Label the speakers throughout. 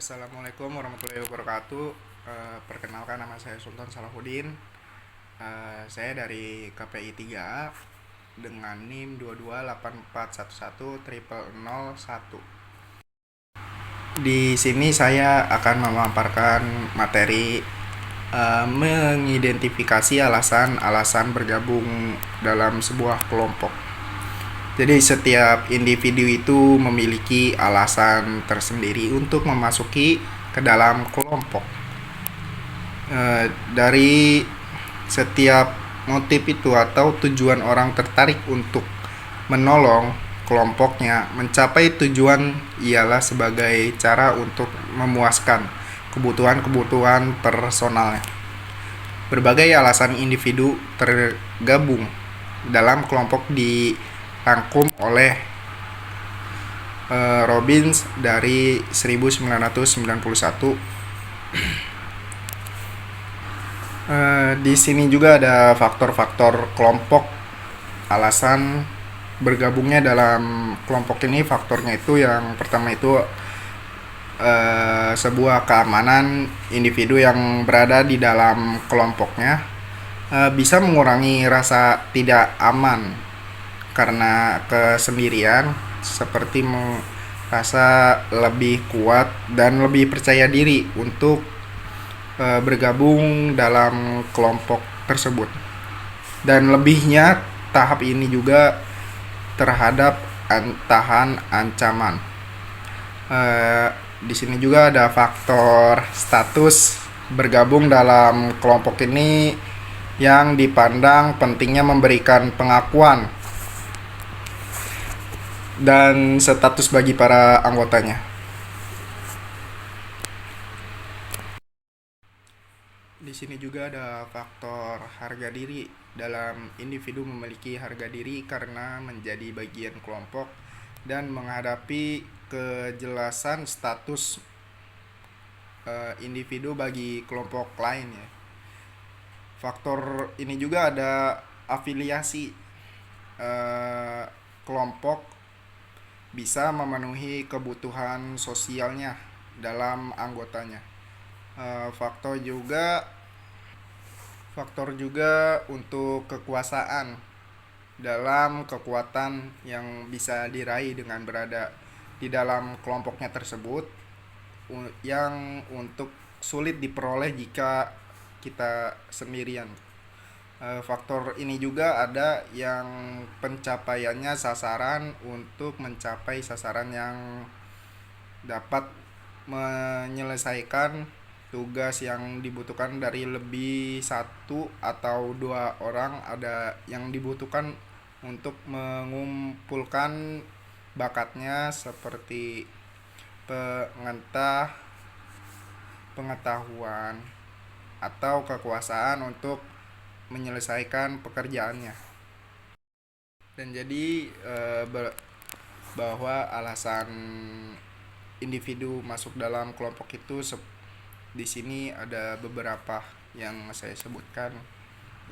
Speaker 1: Assalamualaikum warahmatullahi wabarakatuh. Perkenalkan, nama saya Sultan Salahuddin. Saya dari KPI 3A dengan NIM 228411001. Di sini saya akan memaparkan materi mengidentifikasi alasan-alasan bergabung dalam sebuah kelompok. Jadi setiap individu itu memiliki alasan tersendiri untuk memasuki ke dalam kelompok. Dari setiap motif itu atau tujuan orang tertarik untuk menolong kelompoknya mencapai tujuan ialah sebagai cara untuk memuaskan kebutuhan-kebutuhan personalnya. Berbagai alasan individu tergabung dalam kelompok dirangkum oleh Robbins dari 1991. Di sini juga ada faktor-faktor kelompok. Alasan bergabungnya dalam kelompok ini, faktornya itu yang pertama itu sebuah keamanan individu yang berada di dalam kelompoknya bisa mengurangi rasa tidak aman karena kesendirian, seperti merasa lebih kuat dan lebih percaya diri untuk bergabung dalam kelompok tersebut. Dan lebihnya, tahap ini juga terhadap tahan ancaman. Di sini juga ada faktor status bergabung dalam kelompok ini yang dipandang pentingnya memberikan pengakuan dan status bagi para anggotanya. Di sini juga ada faktor harga diri. Dalam individu memiliki harga diri karena menjadi bagian kelompok dan menghadapi kejelasan status individu bagi kelompok lain ya. Faktor ini juga ada afiliasi. Kelompok bisa memenuhi kebutuhan sosialnya dalam anggotanya. Faktor juga untuk kekuasaan dalam kekuatan yang bisa diraih dengan berada di dalam kelompoknya tersebut, yang untuk sulit diperoleh jika kita sendirian. Faktor ini juga ada yang pencapaiannya sasaran untuk mencapai sasaran yang dapat menyelesaikan tugas yang dibutuhkan dari lebih satu atau dua orang. Ada yang dibutuhkan untuk mengumpulkan bakatnya seperti pengetahuan atau kekuasaan untuk menyelesaikan pekerjaannya. Dan jadi bahwa alasan individu masuk dalam kelompok itu di sini ada beberapa yang saya sebutkan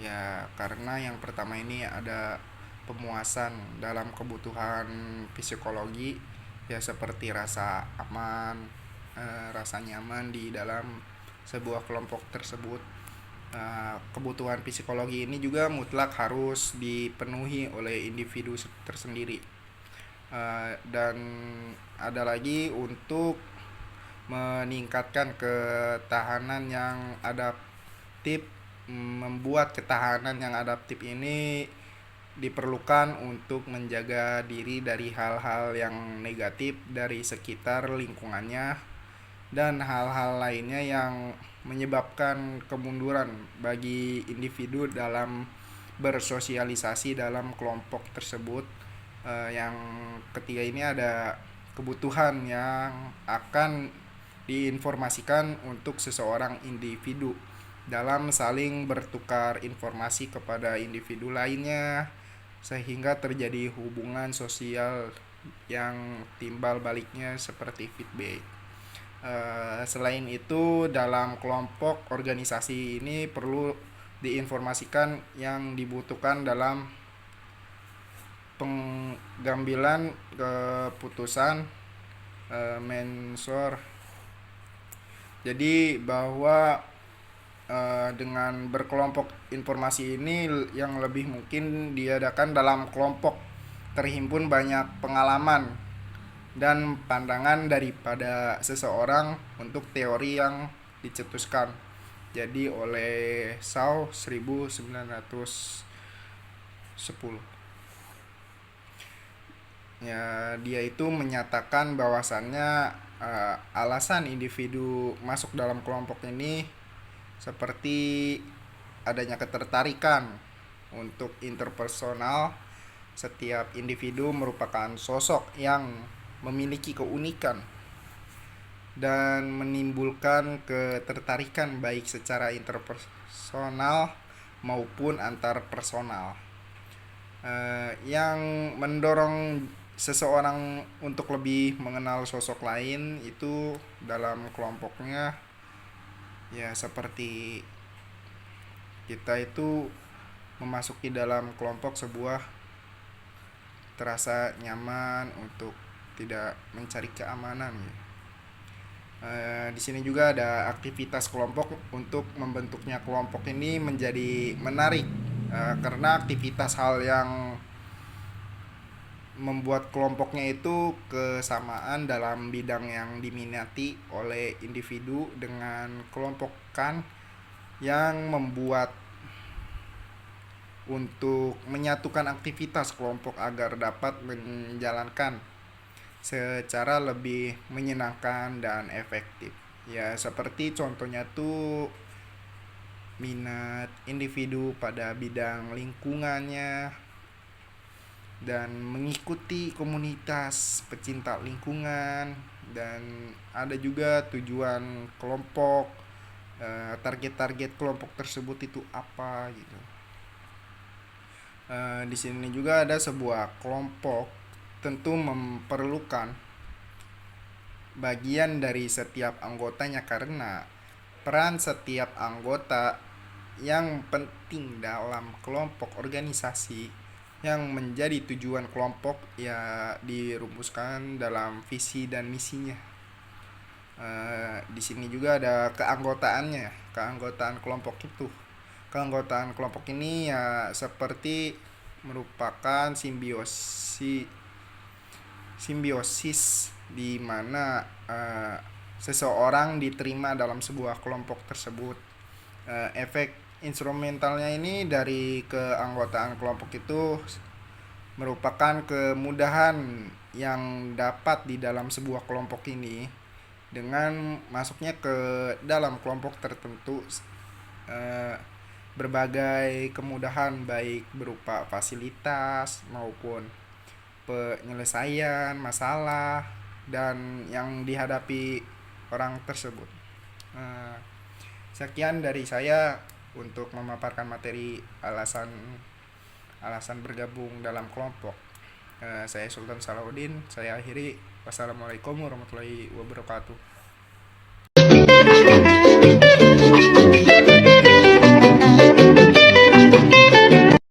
Speaker 1: ya, karena yang pertama ini ada pemuasan dalam kebutuhan psikologi ya, seperti rasa aman, rasa nyaman di dalam sebuah kelompok tersebut. Kebutuhan psikologi ini juga mutlak harus dipenuhi oleh individu tersendiri. Dan ada lagi untuk meningkatkan ketahanan yang adaptif. Membuat ketahanan yang adaptif ini diperlukan untuk menjaga diri dari hal-hal yang negatif dari sekitar lingkungannya dan hal-hal lainnya yang menyebabkan kemunduran bagi individu dalam bersosialisasi dalam kelompok tersebut. Yang ketiga ini ada kebutuhan yang akan diinformasikan untuk seseorang individu dalam saling bertukar informasi kepada individu lainnya, sehingga terjadi hubungan sosial yang timbal baliknya seperti feedback. Selain itu, dalam kelompok organisasi ini perlu diinformasikan yang dibutuhkan dalam pengambilan keputusan, mensur Jadi bahwa dengan berkelompok informasi ini yang lebih mungkin diadakan dalam kelompok terhimpun banyak pengalaman dan pandangan daripada seseorang untuk teori yang dicetuskan. Jadi oleh Shaw 1910. Ya, dia itu menyatakan bahwasannya alasan individu masuk dalam kelompok ini seperti adanya ketertarikan untuk interpersonal. Setiap individu merupakan sosok yang memiliki keunikan dan menimbulkan ketertarikan baik secara interpersonal maupun antar personal, yang mendorong seseorang untuk lebih mengenal sosok lain itu dalam kelompoknya. Ya, seperti kita itu memasuki dalam kelompok sebuah terasa nyaman untuk tidak mencari keamanan ya. Di sini juga ada aktivitas kelompok untuk membentuknya kelompok ini menjadi menarik, karena aktivitas hal yang membuat kelompoknya itu kesamaan dalam bidang yang diminati oleh individu dengan kelompokan yang membuat untuk menyatukan aktivitas kelompok agar dapat menjalankan secara lebih menyenangkan dan efektif. Ya, seperti contohnya tuh minat individu pada bidang lingkungannya dan mengikuti komunitas pecinta lingkungan, dan ada juga tujuan kelompok, target-target kelompok tersebut itu apa gitu. Di sini juga ada sebuah kelompok tentu memerlukan bagian dari setiap anggotanya karena peran setiap anggota yang penting dalam kelompok organisasi yang menjadi tujuan kelompok ya dirumuskan dalam visi dan misinya. Di sini juga ada keanggotaannya, keanggotaan kelompok itu. Keanggotaan kelompok ini ya seperti merupakan simbiosis di mana seseorang diterima dalam sebuah kelompok tersebut. Efek instrumentalnya ini dari keanggotaan kelompok itu merupakan kemudahan yang dapat di dalam sebuah kelompok ini dengan masuknya ke dalam kelompok tertentu. Berbagai kemudahan baik berupa fasilitas maupun penyelesaian masalah dan yang dihadapi orang tersebut. Sekian dari saya untuk memaparkan materi alasan bergabung dalam kelompok. Saya Sultan Salahuddin, saya akhiri. Wassalamualaikum warahmatullahi wabarakatuh.